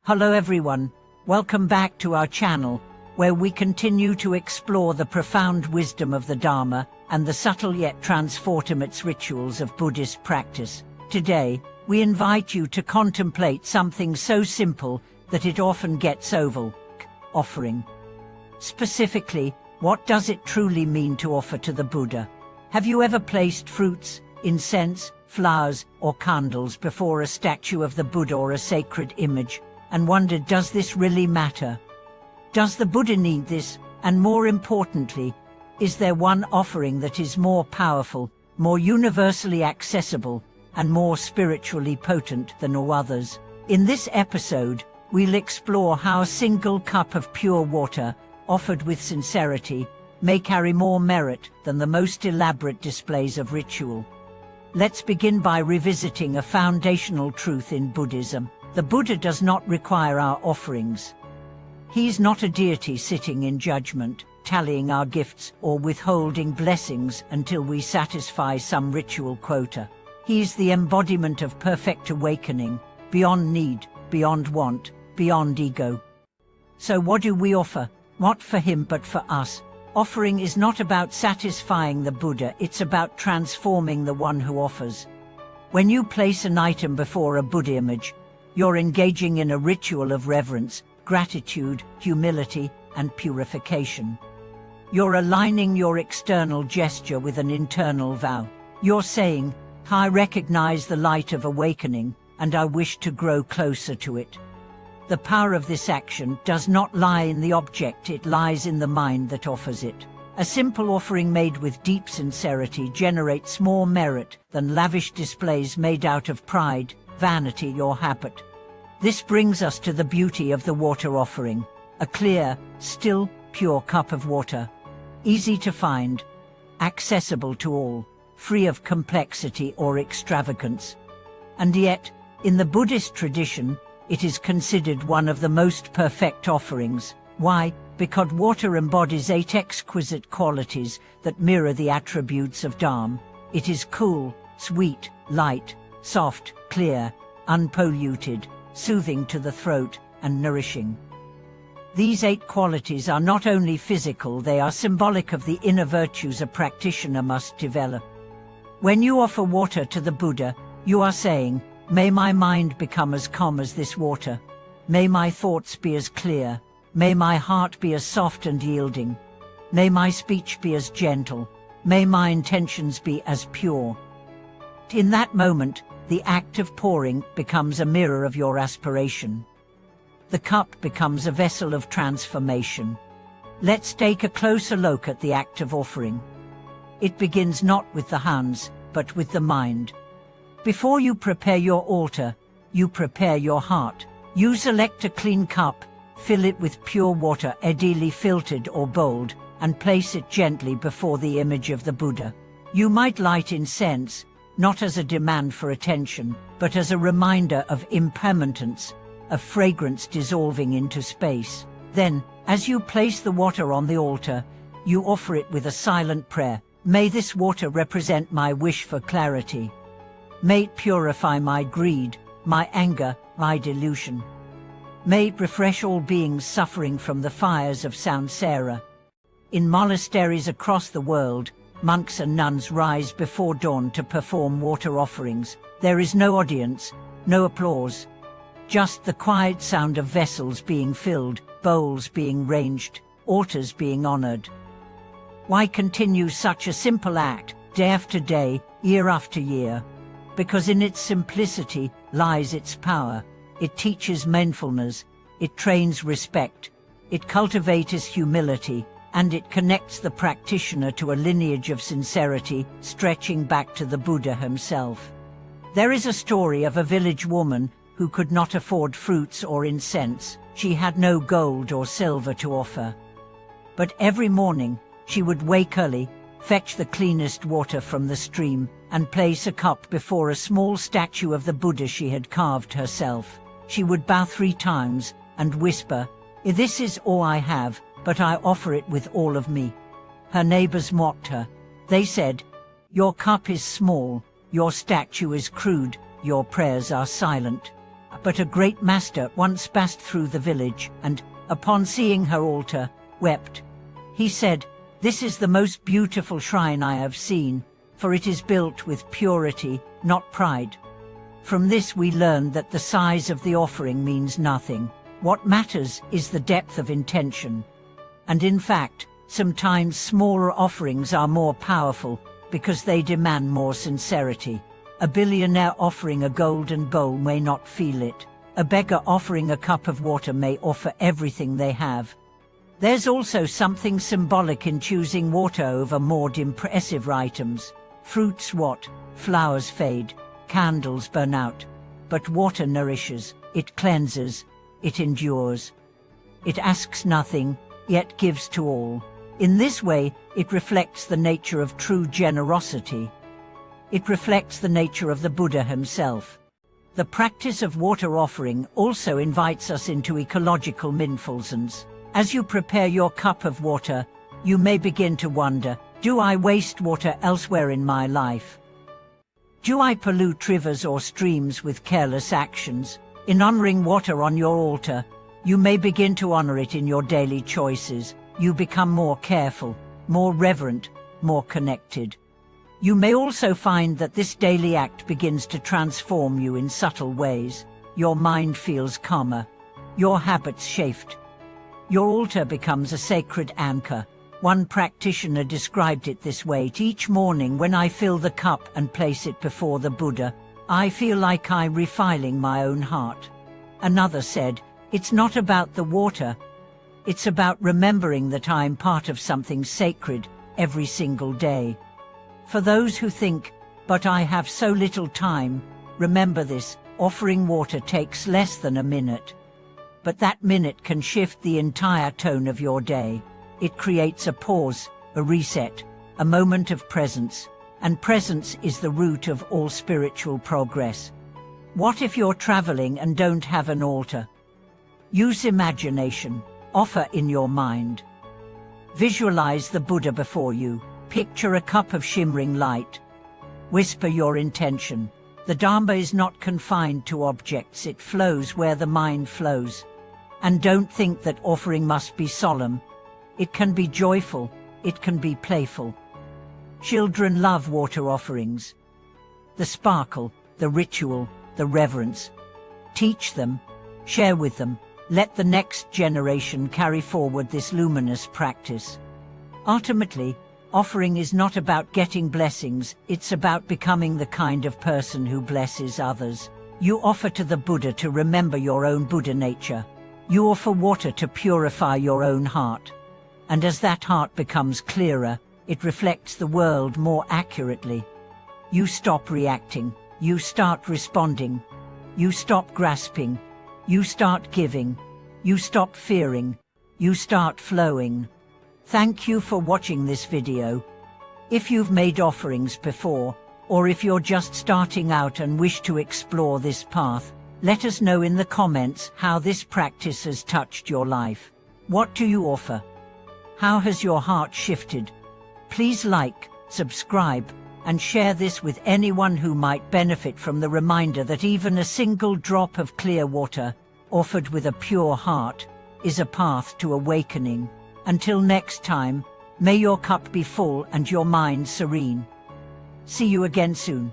Hello everyone, welcome back to our channel, where we continue to explore the profound wisdom of the Dharma and the subtle yet transformative rituals of Buddhist practice. Today, we invite you to contemplate something so simple that it often gets overlooked: offering. Specifically, what does it truly mean to offer to the Buddha? Have you ever placed fruits, incense, flowers, or candles before a statue of the Buddha or a sacred image, and wondered, does this really matter? Does the Buddha need this? And more importantly, is there one offering that is more powerful, more universally accessible, and more spiritually potent than all others? In this episode, we'll explore how a single cup of pure water, offered with sincerity, may carry more merit than the most elaborate displays of ritual. Let's begin by revisiting a foundational truth in Buddhism. The Buddha does not require our offerings. He's not a deity sitting in judgment, tallying our gifts or withholding blessings until we satisfy some ritual quota. He's the embodiment of perfect awakening, beyond need, beyond want, beyond ego. So what do we offer? Not for him but for us. Offering is not about satisfying the Buddha, it's about transforming the one who offers. When you place an item before a Buddha image, you're engaging in a ritual of reverence, gratitude, humility, and purification. You're aligning your external gesture with an internal vow. You're saying, I recognize the light of awakening, and I wish to grow closer to it. The power of this action does not lie in the object, it lies in the mind that offers it. A simple offering made with deep sincerity generates more merit than lavish displays made out of pride, vanity, or habit. This brings us to the beauty of the water offering. A clear, still, pure cup of water. Easy to find, accessible to all, free of complexity or extravagance. And yet, in the Buddhist tradition, it is considered one of the most perfect offerings. Why? Because water embodies 8 exquisite qualities that mirror the attributes of Dharma. It is cool, sweet, light, soft, clear, unpolluted, soothing to the throat, and nourishing. These 8 qualities are not only physical, they are symbolic of the inner virtues a practitioner must develop. When you offer water to the Buddha, you are saying, may my mind become as calm as this water. May my thoughts be as clear. May my heart be as soft and yielding. May my speech be as gentle. May my intentions be as pure. In that moment, the act of pouring becomes a mirror of your aspiration. The cup becomes a vessel of transformation. Let's take a closer look at the act of offering. It begins not with the hands, but with the mind. Before you prepare your altar, you prepare your heart. You select a clean cup, fill it with pure water, ideally filtered or bowled, and place it gently before the image of the Buddha. You might light incense, not as a demand for attention, but as a reminder of impermanence, of fragrance dissolving into space. Then, as you place the water on the altar, you offer it with a silent prayer. May this water represent my wish for clarity. May it purify my greed, my anger, my delusion. May it refresh all beings suffering from the fires of samsara. In monasteries across the world, monks and nuns rise before dawn to perform water offerings. There is no audience, no applause. Just the quiet sound of vessels being filled, bowls being ranged, altars being honored. Why continue such a simple act, day after day, year after year? Because in its simplicity lies its power. It teaches mindfulness, it trains respect, it cultivates humility, and it connects the practitioner to a lineage of sincerity stretching back to the Buddha himself. There is a story of a village woman who could not afford fruits or incense. She had no gold or silver to offer. But every morning, she would wake early, fetch the cleanest water from the stream, and place a cup before a small statue of the Buddha she had carved herself. She would bow 3 times and whisper, "This is all I have, but I offer it with all of me." Her neighbors mocked her. They said, "Your cup is small, your statue is crude, your prayers are silent." But a great master once passed through the village and, upon seeing her altar, wept. He said, "This is the most beautiful shrine I have seen, for it is built with purity, not pride." From this we learn that the size of the offering means nothing. What matters is the depth of intention. And in fact, sometimes smaller offerings are more powerful because they demand more sincerity. A billionaire offering a golden bowl may not feel it. A beggar offering a cup of water may offer everything they have. There's also something symbolic in choosing water over more impressive items. Fruits rot, flowers fade, candles burn out. But water nourishes, it cleanses, it endures. It asks nothing, yet gives to all. In this way, it reflects the nature of true generosity. It reflects the nature of the Buddha himself. The practice of water offering also invites us into ecological mindfulness. As you prepare your cup of water, you may begin to wonder, do I waste water elsewhere in my life? Do I pollute rivers or streams with careless actions? In honoring water on your altar, you may begin to honor it in your daily choices. You become more careful, more reverent, more connected. You may also find that this daily act begins to transform you in subtle ways. Your mind feels calmer, your habits shaped. Your altar becomes a sacred anchor. One practitioner described it this way: each morning when I fill the cup and place it before the Buddha, I feel like I'm refiling my own heart. Another said, it's not about the water, it's about remembering that I'm part of something sacred every single day. For those who think, but I have so little time, remember this: offering water takes less than a minute. But that minute can shift the entire tone of your day. It creates a pause, a reset, a moment of presence, and presence is the root of all spiritual progress. What if you're traveling and don't have an altar? Use imagination. Offer in your mind. Visualize the Buddha before you. Picture a cup of shimmering light. Whisper your intention. The Dharma is not confined to objects, it flows where the mind flows. And don't think that offering must be solemn. It can be joyful, it can be playful. Children love water offerings. The sparkle, the ritual, the reverence. Teach them, share with them. Let the next generation carry forward this luminous practice. Ultimately, offering is not about getting blessings, it's about becoming the kind of person who blesses others. You offer to the Buddha to remember your own Buddha nature. You offer water to purify your own heart. And as that heart becomes clearer, it reflects the world more accurately. You stop reacting, you start responding. You stop grasping, you start giving. You stop fearing, you start flowing. Thank you for watching this video. If you've made offerings before, or if you're just starting out and wish to explore this path, let us know in the comments how this practice has touched your life. What do you offer? How has your heart shifted? Please like, subscribe, and share this with anyone who might benefit from the reminder that even a single drop of clear water, offered with a pure heart, is a path to awakening. Until next time, may your cup be full and your mind serene. See you again soon.